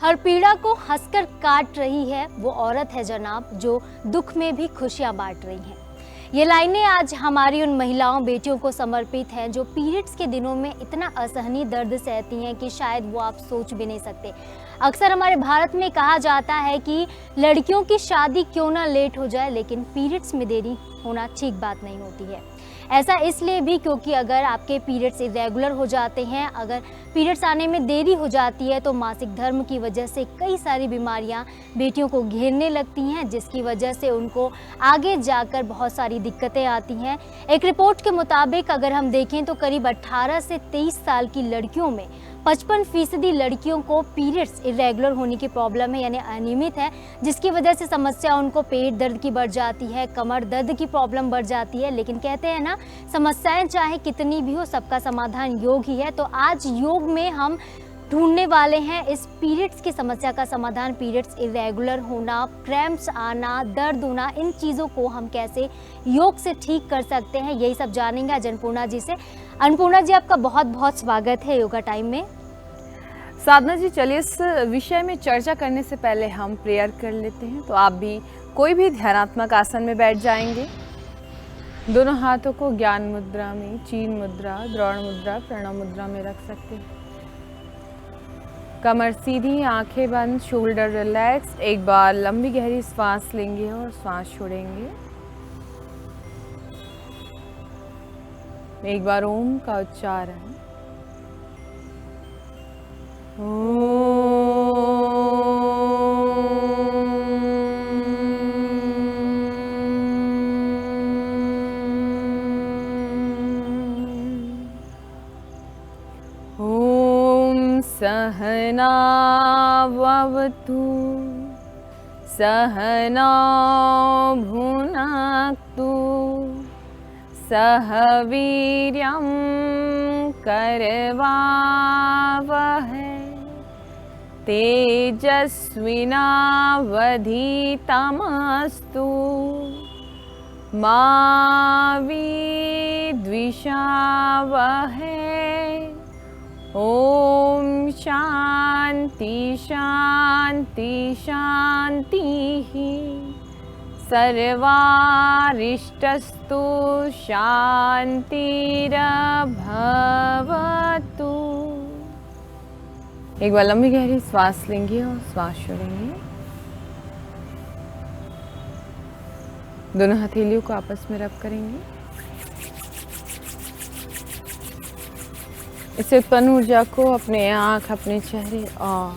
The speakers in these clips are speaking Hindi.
हर पीड़ा को हंसकर काट रही है वो औरत है जनाब, जो दुख में भी खुशियां बांट रही है। ये लाइनें आज हमारी उन महिलाओं बेटियों को समर्पित हैं जो पीरियड्स के दिनों में इतना असहनीय दर्द सहती हैं कि शायद वो आप सोच भी नहीं सकते। अक्सर हमारे भारत में कहा जाता है कि लड़कियों की शादी क्यों ना लेट हो जाए, लेकिन पीरियड्स में देरी होना ठीक बात नहीं होती है। ऐसा इसलिए भी क्योंकि अगर आपके पीरियड्स इरेगुलर हो जाते हैं, अगर पीरियड्स आने में देरी हो जाती है तो मासिक धर्म की वजह से कई सारी बीमारियां बेटियों को घेरने लगती हैं, जिसकी वजह से उनको आगे जाकर बहुत सारी दिक्कतें आती हैं। एक रिपोर्ट के मुताबिक अगर हम देखें तो करीब 18 से 23 साल की लड़कियों में 55% लड़कियों को पीरियड्स इरेगुलर होने की प्रॉब्लम है, यानी अनियमित है, जिसकी वजह से समस्या उनको पेट दर्द की बढ़ जाती है, कमर दर्द की प्रॉब्लम बढ़ जाती है। लेकिन कहते हैं ना, समस्याएं चाहे कितनी भी हो, सबका समाधान योग ही है। तो आज योग में हम ढूंढने वाले हैं इस पीरियड्स की समस्या का समाधान। पीरियड्स इरेगुलर होना, क्रैम्प्स आना, दर्द होना, इन चीज़ों को हम कैसे योग से ठीक कर सकते हैं, यही सब जानेंगे आज अन्नपूर्णा जी से। अन्नपूर्णा जी, आपका बहुत बहुत स्वागत है योगा टाइम में। साधना जी, चलिए इस विषय में चर्चा करने से पहले हम प्रेयर कर लेते हैं। तो आप भी कोई भी ध्यानात्मक आसन में बैठ जाएंगे। दोनों हाथों को ज्ञान मुद्रा में, चीन मुद्रा, द्रोण मुद्रा, प्रणव मुद्रा में रख सकते हैं। कमर सीधी, आंखें बंद, शोल्डर रिलैक्स। एक बार लंबी गहरी सांस लेंगे और सांस छोड़ेंगे। एक बार ओम का उच्चारण। ओम सहना भवतु सहना भुनक्तु सह वीर्यं करवावहै तेजस्विनावधीतमस्तु मा विद्विषावहै। ओम शांति शांति शांतिः। सर्वारिष्टस्तु शांतिरभवतु। एक बार लंबी गहरी सांस लेंगे और सांस छोड़ेंगे। दोनों हथेलियों को आपस में रब करेंगे। इससे उत्पन्न ऊर्जा को अपने आँख, अपने चेहरे और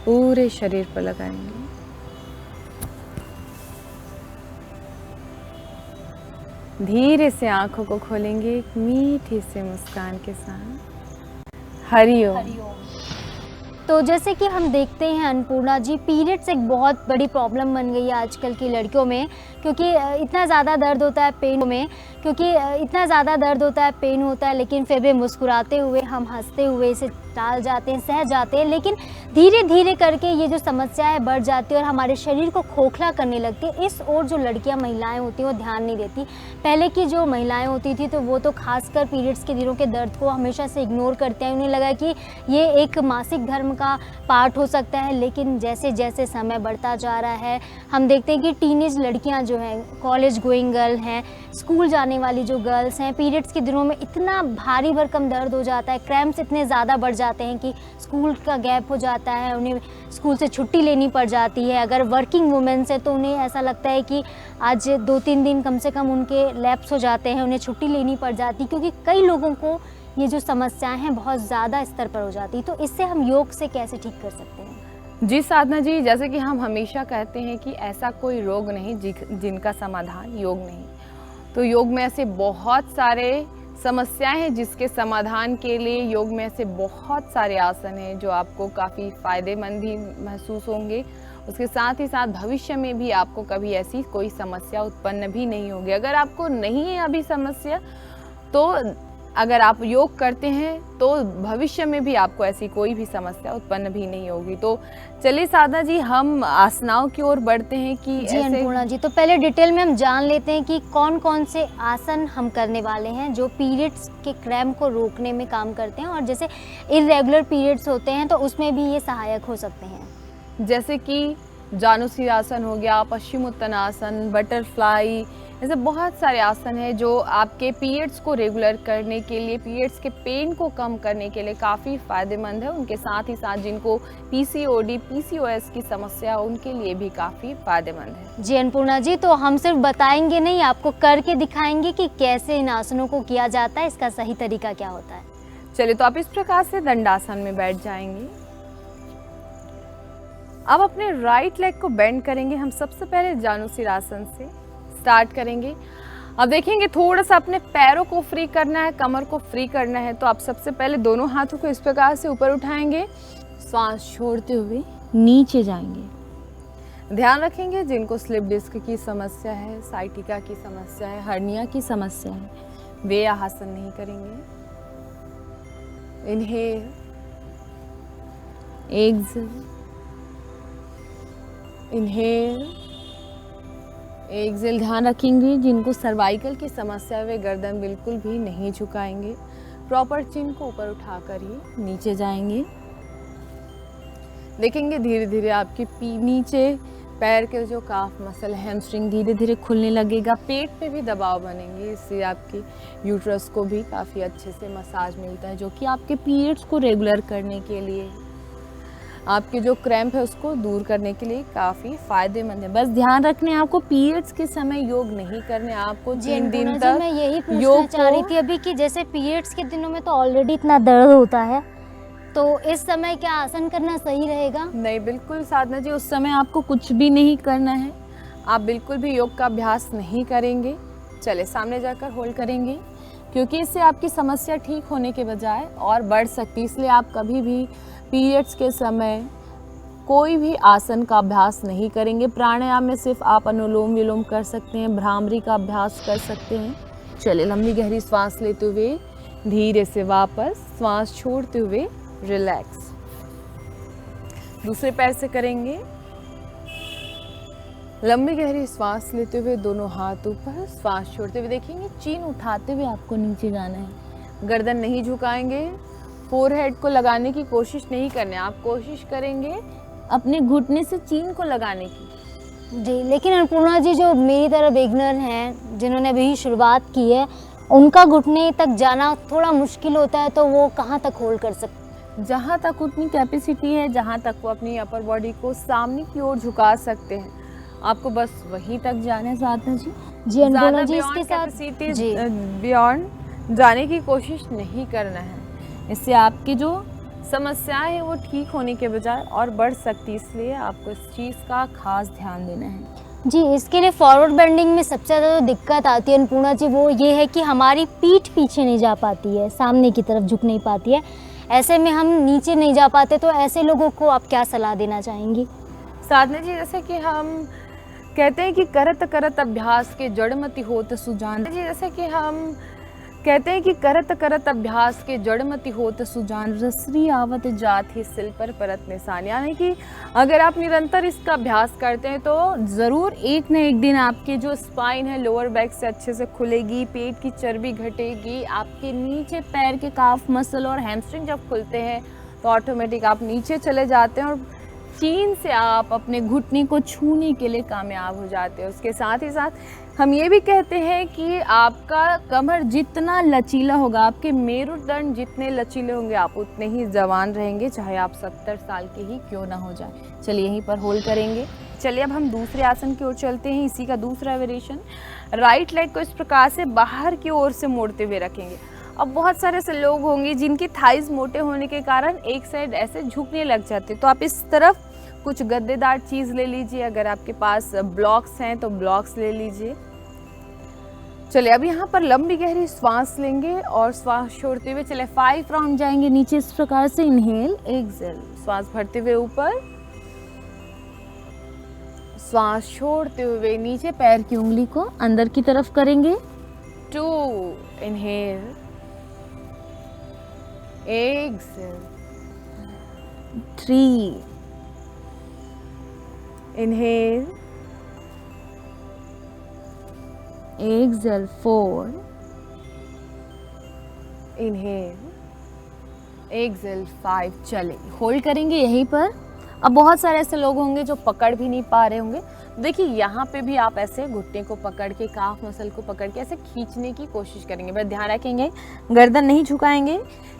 पूरे शरीर पर लगाएंगे। धीरे से आंखों को खोलेंगे एक मीठी से मुस्कान के साथ। हरिओम। तो जैसे कि हम देखते हैं अन्नपूर्णा जी, पीरियड्स एक बहुत बड़ी प्रॉब्लम बन गई है आजकल की लड़कियों में, क्योंकि इतना ज़्यादा दर्द होता है पेन होता है, लेकिन फिर भी मुस्कुराते हुए, हम हंसते हुए इसे टाल जाते हैं, सह जाते हैं। लेकिन धीरे धीरे करके ये जो समस्या है बढ़ जाती है और हमारे शरीर को खोखला करने लगती है। इस ओर जो लड़कियां, महिलाएं होती हैं वो ध्यान नहीं देती। पहले की जो महिलाएं होती थी तो वो तो खासकर पीरियड्स के दिनों के दर्द को हमेशा से इग्नोर करते हैं। उन्हें लगा कि ये एक मासिक धर्म का पार्ट हो सकता है। लेकिन जैसे जैसे समय बढ़ता जा रहा है, हम देखते हैं कि टीनेज लड़कियाँ जो हैं, कॉलेज गोइंग गर्ल हैं, स्कूल जाने वाली जो गर्ल्स हैं, पीरियड्स के दिनों में इतना भारी भरकम दर्द हो जाता है, क्रैम्प्स इतने ज़्यादा बढ़ जाते हैं कि स्कूल का गैप हो जाता है, उन्हें स्कूल से छुट्टी लेनी पड़ जाती है। अगर वर्किंग वुमेन्स है तो उन्हें ऐसा लगता है कि आज 2-3 दिन कम से कम उनके लैप्स हो जाते हैं, उन्हें छुट्टी लेनी पड़ जाती, क्योंकि कई लोगों को ये जो समस्याएं हैं बहुत ज़्यादा स्तर पर हो जाती। तो इससे हम योग से कैसे ठीक कर सकते हैं? जी साधना जी, जैसे कि हम हमेशा कहते हैं कि ऐसा कोई रोग नहीं जिनका समाधान योग नहीं। तो योग में ऐसे बहुत सारे समस्याएं हैं जिसके समाधान के लिए योग में ऐसे बहुत सारे आसन हैं जो आपको काफ़ी फ़ायदेमंद ही महसूस होंगे। उसके साथ ही साथ भविष्य में भी आपको कभी ऐसी कोई समस्या उत्पन्न भी नहीं होगी। अगर आपको नहीं है अभी समस्या, तो अगर आप योग करते हैं तो भविष्य में भी आपको ऐसी कोई भी समस्या उत्पन्न भी नहीं होगी। तो चलिए साधना जी, हम आसनाओं की ओर बढ़ते हैं कि जी अन्नपूर्णा जी, तो पहले डिटेल में हम जान लेते हैं कि कौन कौन से आसन हम करने वाले हैं जो पीरियड्स के क्रैम्प को रोकने में काम करते हैं, और जैसे इरेगुलर पीरियड्स होते हैं तो उसमें भी ये सहायक हो सकते हैं। जैसे कि जानुसीरासन हो गया, पश्चिमोत्तानासन, बटरफ्लाई, ऐसे बहुत सारे आसन हैं जो आपके पीरियड्स को रेगुलर करने के लिए, पीरियड्स के पेन को कम करने के लिए काफ़ी फ़ायदेमंद है। उनके साथ ही साथ जिनको पीसीओडी, पीसीओएस की समस्या हो उनके लिए भी काफ़ी फ़ायदेमंद है। जी अन्नपूर्णा जी, तो हम सिर्फ बताएंगे नहीं, आपको करके दिखाएंगे कि कैसे इन आसनों को किया जाता है, इसका सही तरीका क्या होता है। चलिए, तो आप इस प्रकार से दंडासन में बैठ जाएंगे। अब अपने राइट लेग को बेंड करेंगे। हम सबसे पहले जानुसीरासन से स्टार्ट करेंगे। अब देखेंगे थोड़ा सा अपने पैरों को फ्री करना है, कमर को फ्री करना है। तो आप सबसे पहले दोनों हाथों को इस प्रकार से ऊपर उठाएंगे, सांस छोड़ते हुए नीचे जाएंगे। ध्यान रखेंगे जिनको स्लिप डिस्क की समस्या है, साइटिका की समस्या है, हर्निया की समस्या है, वे आसन नहीं करेंगे। Inhale, exhale, inhale, exhale. ध्यान रखेंगे जिनको सर्वाइकल की समस्या है वे गर्दन बिल्कुल भी नहीं झुकाएंगे। प्रॉपर चिन को ऊपर उठाकर ही नीचे जाएंगे। देखेंगे धीरे धीरे आपके नीचे पैर के जो काफ मसल, हैमस्ट्रिंग धीरे धीरे खुलने लगेगा। पेट पे भी दबाव बनेंगे, इससे आपके यूट्रस को भी काफ़ी अच्छे से मसाज मिलता है, जो कि आपके पीरियड्स को रेगुलर करने के लिए, आपके जो क्रैम्प है उसको दूर करने के लिए काफ़ी फायदेमंद है। बस ध्यान रखने आपको पीरियड्स के समय योग नहीं करने, आपको 3 दिन तक मैं यही पूछना चाह रही थी अभी कि जैसे पीरियड्स के दिनों में तो ऑलरेडी इतना दर्द होता है, तो इस समय क्या आसन करना सही रहेगा? नहीं, बिल्कुल साधना जी, उस समय आपको कुछ भी नहीं करना है। आप बिल्कुल भी योग का अभ्यास नहीं करेंगे। चले सामने जाकर होल्ड करेंगे, क्योंकि इससे आपकी समस्या ठीक होने के बजाय और बढ़ सकती है। इसलिए आप कभी भी पीरियड्स के समय कोई भी आसन का अभ्यास नहीं करेंगे। प्राणायाम में सिर्फ आप अनुलोम विलोम कर सकते हैं, भ्रामरी का अभ्यास कर सकते हैं। चलिए, लंबी गहरी सांस लेते हुए धीरे से वापस सांस छोड़ते हुए रिलैक्स। दूसरे पैर से करेंगे। लंबी गहरी सांस लेते हुए दोनों हाथ ऊपर, सांस छोड़ते हुए देखेंगे चीन उठाते हुए आपको नीचे जाना है। गर्दन नहीं झुकाएंगे, फोरहेड को लगाने की कोशिश नहीं करने, आप कोशिश करेंगे अपने घुटने से चीन को लगाने की। जी, लेकिन अन्नपूर्णा जी, जो मेरी तरह बिगनर हैं जिन्होंने अभी शुरुआत की है, उनका घुटने तक जाना थोड़ा मुश्किल होता है, तो वो कहाँ तक होल्ड कर सकते? जहाँ तक उतनी कैपेसिटी है, जहाँ तक वो अपनी अपर बॉडी को सामने की ओर झुका सकते हैं, आपको बस वहीं तक जाना है साधना जी। जी अन्नपूर्णा जी, इसके साथ जी बियॉन्ड जाने की कोशिश नहीं करना है। इससे आपकी जो समस्याएं है वो ठीक होने के बजाय और बढ़ सकती है, इसलिए आपको इस चीज़ का खास ध्यान देना है। जी, इसके लिए फॉरवर्ड बेंडिंग में सबसे ज़्यादा जो दिक्कत आती है अन्नपूर्णा जी, वो ये है कि हमारी पीठ पीछे नहीं जा पाती है, सामने की तरफ झुक नहीं पाती है। ऐसे में हम नीचे नहीं जा पाते, तो ऐसे लोगों को आप क्या सलाह देना चाहेंगी? साधना जी, जैसे कि हम कहते हैं कि करत करत अभ्यास के जड़मति होत सुजान जी, जैसे कि हम कहते हैं कि करत करत अभ्यास के जड़मति होत सुजान, रसरी आवत जात ही सिल पर परत निशान। यानी कि अगर आप निरंतर इसका अभ्यास करते हैं तो ज़रूर एक न एक दिन आपके जो स्पाइन है लोअर बैक से अच्छे से खुलेगी, पेट की चर्बी घटेगी, आपके नीचे पैर के काफ मसल और हैमस्ट्रिंग जब खुलते हैं तो ऑटोमेटिक आप नीचे चले जाते हैं और चीन से आप अपने घुटने को छूने के लिए कामयाब हो जाते हैं। उसके साथ ही साथ हम ये भी कहते हैं कि आपका कमर जितना लचीला होगा, आपके मेरुदंड जितने लचीले होंगे, आप उतने ही जवान रहेंगे, चाहे आप 70 साल के ही क्यों ना हो जाए। चलिए, यहीं पर होल्ड करेंगे। चलिए, अब हम दूसरे आसन की ओर चलते हैं। इसी का दूसरा वेरिएशन, राइट लेग को इस प्रकार से बाहर की ओर से मोड़ते हुए रखेंगे। अब बहुत सारे ऐसे लोग होंगे जिनके थाइज मोटे होने के कारण एक साइड ऐसे झुकने लग जाते, तो आप इस तरफ कुछ गद्देदार चीज़ ले लीजिए। अगर आपके पास ब्लॉक्स हैं तो ब्लॉक्स ले लीजिए। चलिए, अब यहाँ पर लंबी गहरी श्वास लेंगे और श्वास छोड़ते हुए चले 5 राउंड जाएंगे नीचे इस प्रकार से। इनहेल, एक्सहेल, श्वास भरते हुए ऊपर, श्वास छोड़ते हुए नीचे पैर की उंगली को अंदर की तरफ करेंगे। 2 inhale, exhale, 3, inhale, exhale, 4, inhale, exhale, 5. चले होल्ड करेंगे यहीं पर. अब बहुत सारे ऐसे लोग होंगे जो पकड़ भी नहीं पा रहे होंगे. देखिए यहाँ पे भी आप ऐसे घुटने को पकड़ के, काफ मसल को पकड़ के ऐसे खींचने की कोशिश करेंगे. बस ध्यान रखेंगे गर्दन नहीं झुकाएंगे,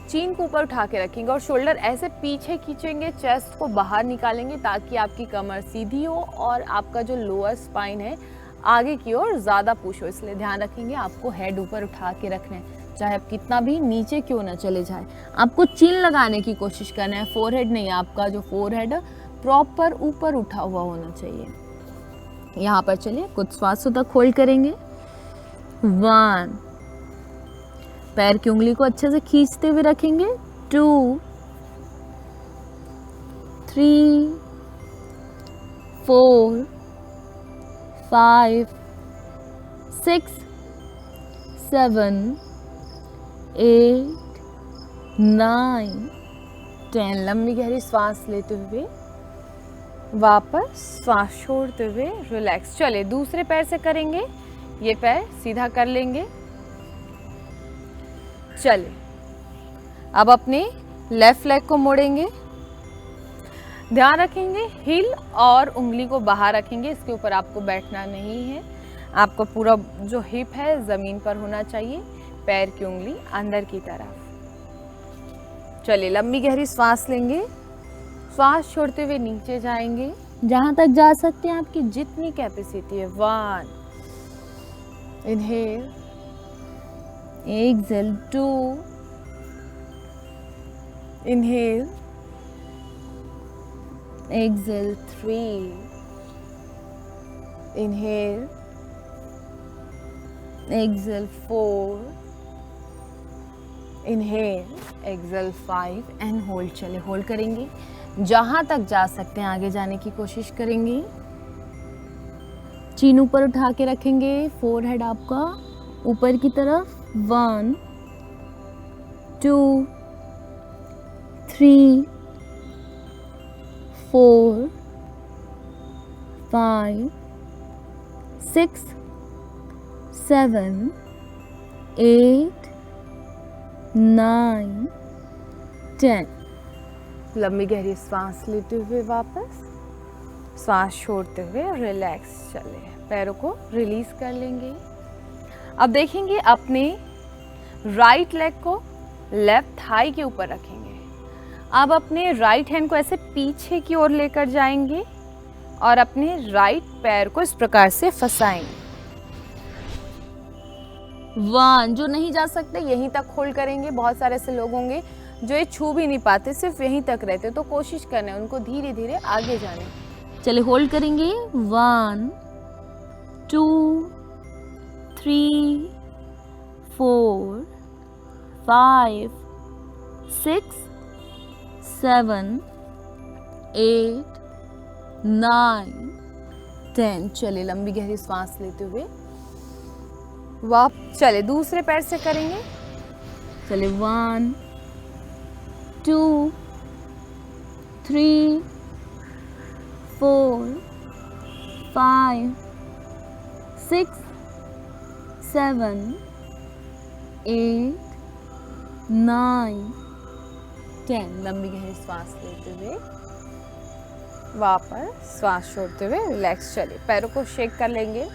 चीन को ऊपर उठा के रखेंगे और शोल्डर ऐसे पीछे खींचेंगे, चेस्ट को बाहर निकालेंगे ताकि आपकी कमर सीधी हो और आपका जो लोअर स्पाइन है आगे की ओर ज़्यादा पुश हो. इसलिए ध्यान रखेंगे आपको हेड ऊपर उठा के रखना है, चाहे आप कितना भी नीचे क्यों ना चले जाए. आपको चिन लगाने की कोशिश करना है, फोरहेड नहीं. आपका जो फोरहेड प्रॉपर ऊपर उठा हुआ होना चाहिए. यहाँ पर चलिए कुछ श्वासों तक होल्ड करेंगे. 1, पैर की उंगली को अच्छे से खींचते हुए रखेंगे. 2, 3, 4, 5, 6, 7, 8, 9, 10. लंबी गहरी सांस लेते हुए वापस श्वास छोड़ते हुए रिलैक्स. चले दूसरे पैर से करेंगे. ये पैर सीधा कर लेंगे. चले अब अपने लेफ्ट लेग को मोड़ेंगे. ध्यान रखेंगे हिल और उंगली को बाहर रखेंगे. इसके ऊपर आपको बैठना नहीं है. आपको पूरा जो हिप है जमीन पर होना चाहिए, पैर की उंगली अंदर की तरफ. चलिए लंबी गहरी सांस लेंगे. श्वास छोड़ते हुए नीचे जाएंगे जहां तक जा सकते हैं, आपकी जितनी कैपेसिटी है. 1, inhale, exhale. 2, inhale, exhale. 3, inhale, exhale. 4, inhale, exhale. 5 and hold. चले होल्ड करेंगे जहां तक जा सकते हैं, आगे जाने की कोशिश करेंगे. चीन ऊपर उठा के रखेंगे, फोरहेड आपका ऊपर की तरफ. 1, 2, 3, 4, 5, 6, 7, 8, 9, 10. लंबी गहरी सांस लेते हुए वापस श्वास छोड़ते हुए रिलैक्स. चले पैरों को रिलीज कर लेंगे. अब देखेंगे अपने राइट लेग को लेफ्ट थाई के ऊपर रखेंगे. अब अपने राइट हैंड को ऐसे पीछे की ओर लेकर जाएंगे और अपने राइट पैर को इस प्रकार से फंसाएंगे. 1, जो नहीं जा सकते यहीं तक होल्ड करेंगे. बहुत सारे ऐसे लोग होंगे जो ये छू भी नहीं पाते, सिर्फ यहीं तक रहते, तो कोशिश करना है उनको धीरे धीरे आगे जाने. चले होल्ड करेंगे. 1, 2, 3, 4, 5, 6, 7, 8, 9, 10. चले लंबी गहरी सांस लेते हुए चले दूसरे पैर से करेंगे. चले 1, 2, 3, 4, 5, 6, 7, 8, 9, 10. लंबी गहरी सांस लेते हुए वापस श्वास छोड़ते हुए रिलैक्स. चलिए पैरों को शेक कर लेंगे.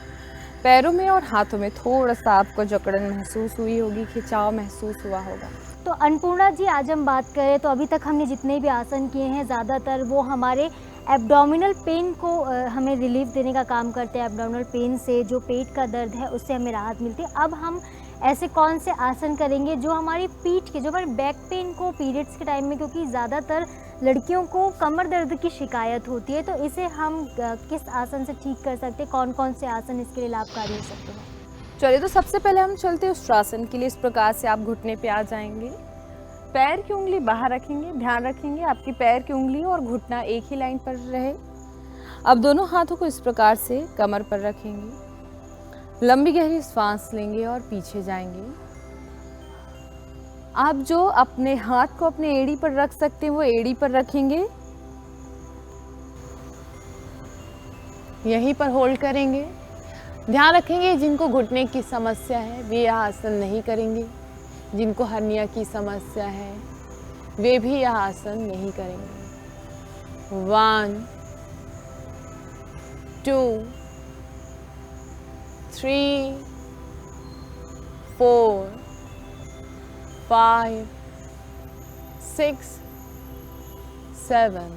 पैरों में और हाथों में थोड़ा सा आपको जकड़न महसूस हुई होगी, खिंचाव महसूस हुआ होगा. तो अन्नपूर्णा जी, आज हम बात करें तो अभी तक हमने जितने भी आसन किए हैं ज़्यादातर वो हमारे एब्डोमिनल पेन को हमें रिलीफ देने का काम करते हैं. एब्डोमिनल पेन से जो पेट का दर्द है उससे हमें राहत मिलती है. अब हम ऐसे कौन से आसन करेंगे जो हमारी पीठ के, जो हमारे बैक पेन को पीरियड्स के टाइम में, क्योंकि ज़्यादातर लड़कियों को कमर दर्द की शिकायत होती है, तो इसे हम किस आसन से ठीक कर सकते हैं? कौन कौन से आसन इसके लिए लाभकारी हो सकते हैं? चलिए तो सबसे पहले हम चलते हैं उष्ट्रासन के लिए. इस प्रकार से आप घुटने पे आ जाएंगे, पैर की उंगली बाहर रखेंगे. ध्यान रखेंगे आपकी पैर की उंगली और घुटना एक ही लाइन पर रहे. अब दोनों हाथों को इस प्रकार से कमर पर रखेंगे. लंबी गहरी सांस लेंगे और पीछे जाएंगे. आप जो अपने हाथ को अपने एड़ी पर रख सकते हैं वो एड़ी पर रखेंगे, यहीं पर होल्ड करेंगे। ध्यान रखेंगे जिनको घुटने की समस्या है वे यह आसन नहीं करेंगे, जिनको हर्निया की समस्या है वे भी यह आसन नहीं करेंगे। 1 2 3 4 5 6 7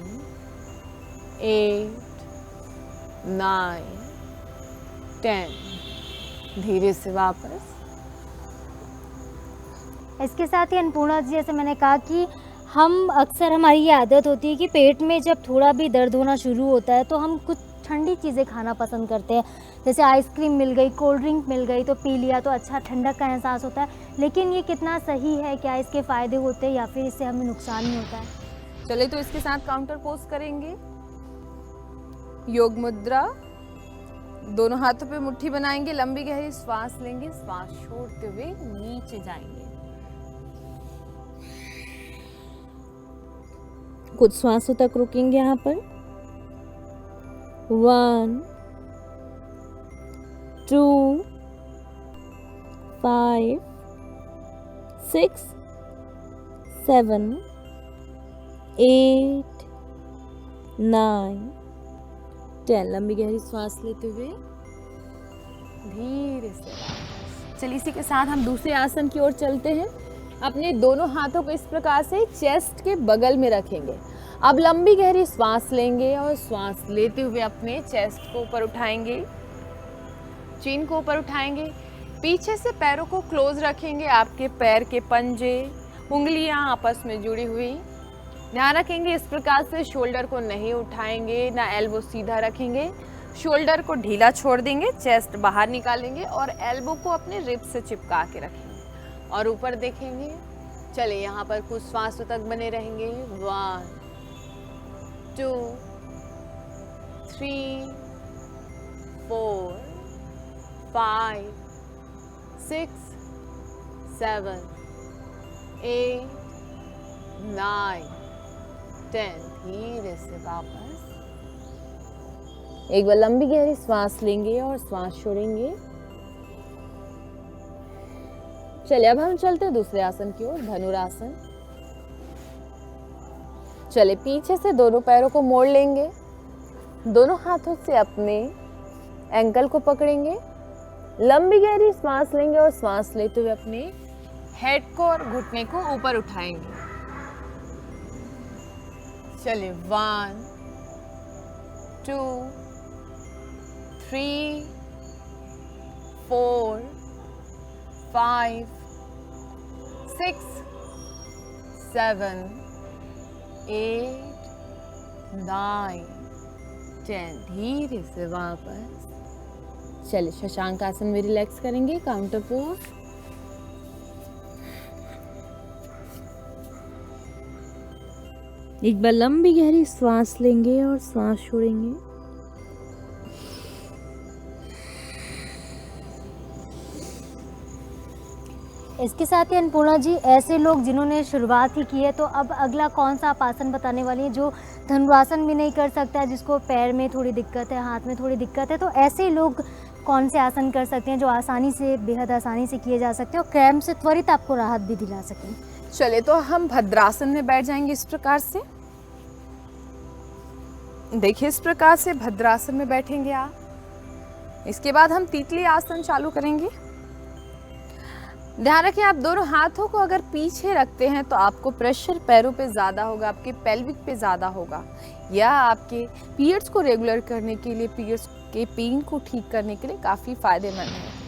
8 9 10। धीरे से वापस। इसके साथ ही अन्नपूर्णा जी, जैसे मैंने कहा कि हम अक्सर, हमारी ये आदत होती है कि पेट में जब थोड़ा भी दर्द होना शुरू होता है तो हम कुछ ठंडी चीज़ें खाना पसंद करते हैं। जैसे आइसक्रीम मिल गई, कोल्ड ड्रिंक मिल गई तो पी लिया तो अच्छा ठंडक का एहसास होता है। लेकिन ये कितना सही है, क्या इसके फ़ायदे होते हैं या फिर इससे हमें नुकसान ही होता है? चलिए तो इसके साथ काउंटर पोज करेंगे। योग मुद्रा, दोनों हाथों पे मुट्ठी बनाएंगे, लंबी गहरी श्वास लेंगे, श्वास छोड़ते हुए नीचे जाएंगे। कुछ श्वासों तक रुकेंगे यहाँ पर। 1 2 5 6 7 8 9 10। लंबी गहरी श्वास लेते हुए धीरे से। चलिए इसी के साथ हम दूसरे आसन की ओर चलते हैं। अपने दोनों हाथों को इस प्रकार से चेस्ट के बगल में रखेंगे। अब लंबी गहरी श्वास लेंगे और श्वास लेते हुए अपने चेस्ट को ऊपर उठाएंगे, चीन को ऊपर उठाएंगे। पीछे से पैरों को क्लोज रखेंगे, आपके पैर के पंजे, उंगलियां आपस में जुड़ी हुई। ध्यान रखेंगे इस प्रकार से शोल्डर को नहीं उठाएंगे, ना एल्बो सीधा रखेंगे, शोल्डर को ढीला छोड़ देंगे, चेस्ट बाहर निकालेंगे और एल्बो को अपने रिब से चिपका के रखेंगे और ऊपर देखेंगे। चलिए यहाँ पर कुछ श्वासों तक बने रहेंगे। 1 2 3 4 5 6 7 8 9 10। धीरे से वापस। एक बार लंबी गहरी श्वास लेंगे और श्वास छोड़ेंगे। चलिए अब हम चलते हैं दूसरे आसन की ओर, धनुरासन। चलिए पीछे से दोनों पैरों को मोड़ लेंगे, दोनों हाथों से अपने एंकल को पकड़ेंगे, लंबी गहरी श्वास लेंगे और श्वास लेते हुए अपने हेड को और घुटने को ऊपर उठाएंगे। चलिए 1 2 3 4 5 6 7 8 9 10। धीरे से वापस। चलिए शशांक आसन में रिलैक्स करेंगे, काउंटर पोज। एक बार लंबी गहरी श्वास लेंगे और श्वास छोड़ेंगे। इसके साथ ही अन्नपूर्णा जी, ऐसे लोग जिन्होंने शुरुआत ही की है तो अब अगला कौन सा आप आसन बताने वाली है जो धनुरासन भी नहीं कर सकता है, जिसको पैर में थोड़ी दिक्कत है, हाथ में थोड़ी दिक्कत है, तो ऐसे लोग कौन से आसन कर सकते हैं जो आसानी से, बेहद आसानी से किए जा सकते हैं और क्रैम्प से त्वरित आपको राहत भी दिला सकें? चलिए तो हम भद्रासन में बैठ जाएंगे इस प्रकार से। देखिए इस प्रकार से भद्रासन में बैठेंगे आप। इसके बाद हम तितली आसन चालू करेंगे। ध्यान रखें आप दोनों हाथों को अगर पीछे रखते हैं तो आपको प्रेशर पैरों पे ज़्यादा होगा, आपके पेल्विक पे ज़्यादा होगा, या आपके पीरियड्स को रेगुलर करने के लिए, पीरियड्स के पेन को ठीक करने के लिए काफ़ी फायदेमंद है।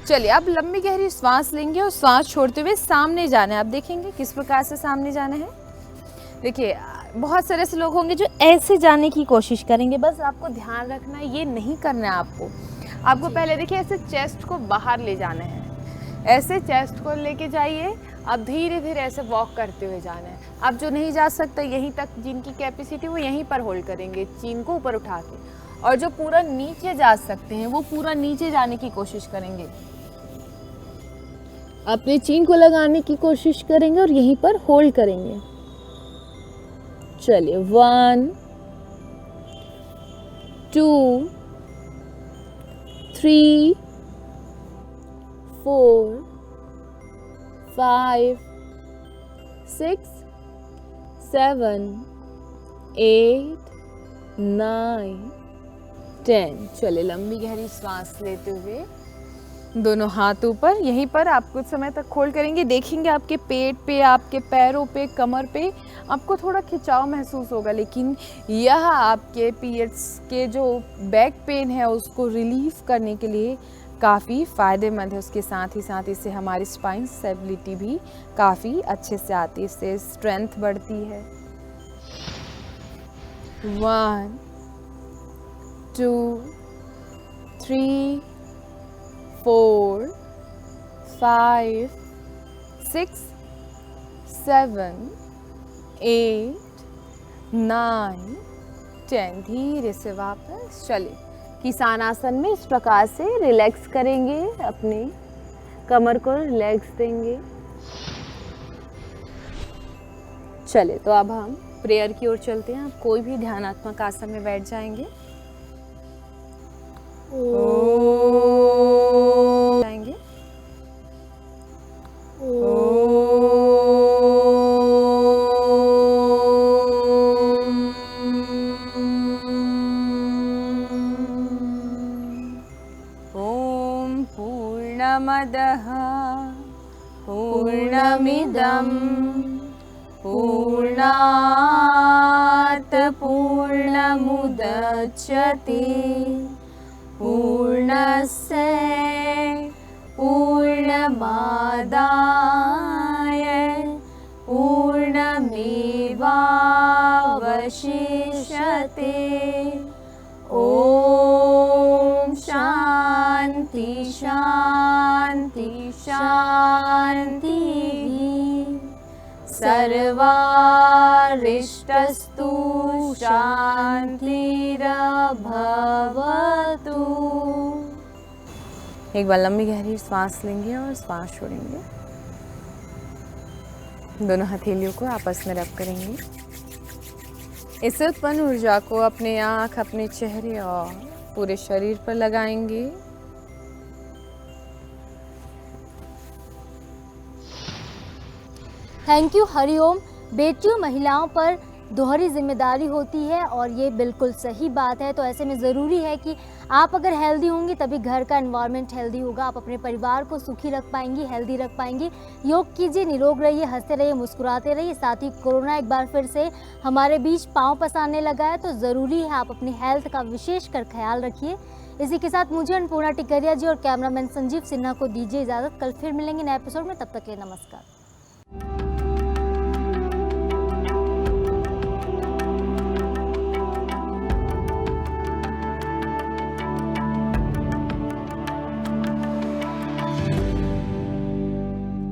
चलिए अब लंबी गहरी श्वास लेंगे और श्वास छोड़ते हुए सामने जाना है। आप देखेंगे किस प्रकार से सामने जाना है। देखिए बहुत सारे ऐसे लोग होंगे जो ऐसे जाने की कोशिश करेंगे, बस आपको ध्यान रखना है ये नहीं करना है आपको पहले देखिए ऐसे चेस्ट को बाहर ले जाना है, ऐसे चेस्ट को लेके जाइए। अब धीरे धीरे ऐसे वॉक करते हुए जाना है। अब जो नहीं जा सकता यहीं तक, जिनकी कैपेसिटी वो यहीं पर होल्ड करेंगे चीन को ऊपर उठा के, और जो पूरा नीचे जा सकते हैं वो पूरा नीचे जाने की कोशिश करेंगे। अपने चीन को लगाने की कोशिश करेंगे और यहीं पर होल्ड करेंगे। चलिए 1 2 3 4 5 6 7 8 9 10। चलिए लंबी गहरी सांस लेते हुए दोनों हाथ ऊपर, यहीं पर आप कुछ समय तक होल्ड करेंगे। देखेंगे आपके पेट पे, आपके पैरों पे, कमर पे आपको थोड़ा खिंचाव महसूस होगा, लेकिन यह आपके पीरियड्स के जो बैक पेन है उसको रिलीफ करने के लिए काफ़ी फ़ायदेमंद है। उसके साथ ही इससे हमारी स्पाइन स्टेबिलिटी भी काफ़ी अच्छे से आती है, इससे स्ट्रेंथ बढ़ती है। 1 2 3 4 5 6 7 8 9 10। धीरे से वापस चलिए किसान आसन में इस प्रकार से रिलैक्स करेंगे, अपने कमर को रिलैक्स देंगे। चलिए तो अब हम प्रेयर की ओर चलते हैं। आप कोई भी ध्यानात्मक आसन में बैठ जाएंगे। जाएंगे। ओम पूर्णमदः पूर्णमिदं पूर्णात् पूर्णमुदच्यते पूर्णस्य पूर्णमादाय पूर्णमेवावशिष्यते। ओम शांति शांति शांति। सर्वारिष्टस्तु शांतिरभवतु। एक बार लंबी गहरी सांस लेंगे और सांस छोड़ेंगे। दोनों हथेलियों को आपस में रब करेंगे। इससे उत्पन्न ऊर्जा को अपने आँख, अपने चेहरे और पूरे शरीर पर लगाएंगे। Thank you Hariom. बेटियों महिलाओं पर दोहरी जिम्मेदारी होती है और ये बिल्कुल सही बात है। तो ऐसे में ज़रूरी है कि आप अगर हेल्दी होंगी तभी घर का एनवायरनमेंट हेल्दी होगा, आप अपने परिवार को सुखी रख पाएंगी, हेल्दी रख पाएंगी। योग कीजिए, निरोग रहिए, हंसते रहिए, मुस्कुराते रहिए। साथ ही कोरोना एक बार फिर से हमारे बीच पाँव पसारने लगा है, तो ज़रूरी है आप अपनी हेल्थ का विशेष कर ख्याल रखिए। इसी के साथ मुझे अन्नपूर्णा टिकरिया जी और कैमरामैन संजीव सिन्हा को दीजिए इजाज़त। कल फिर मिलेंगे नए एपिसोड में, तब तक के लिए नमस्कार।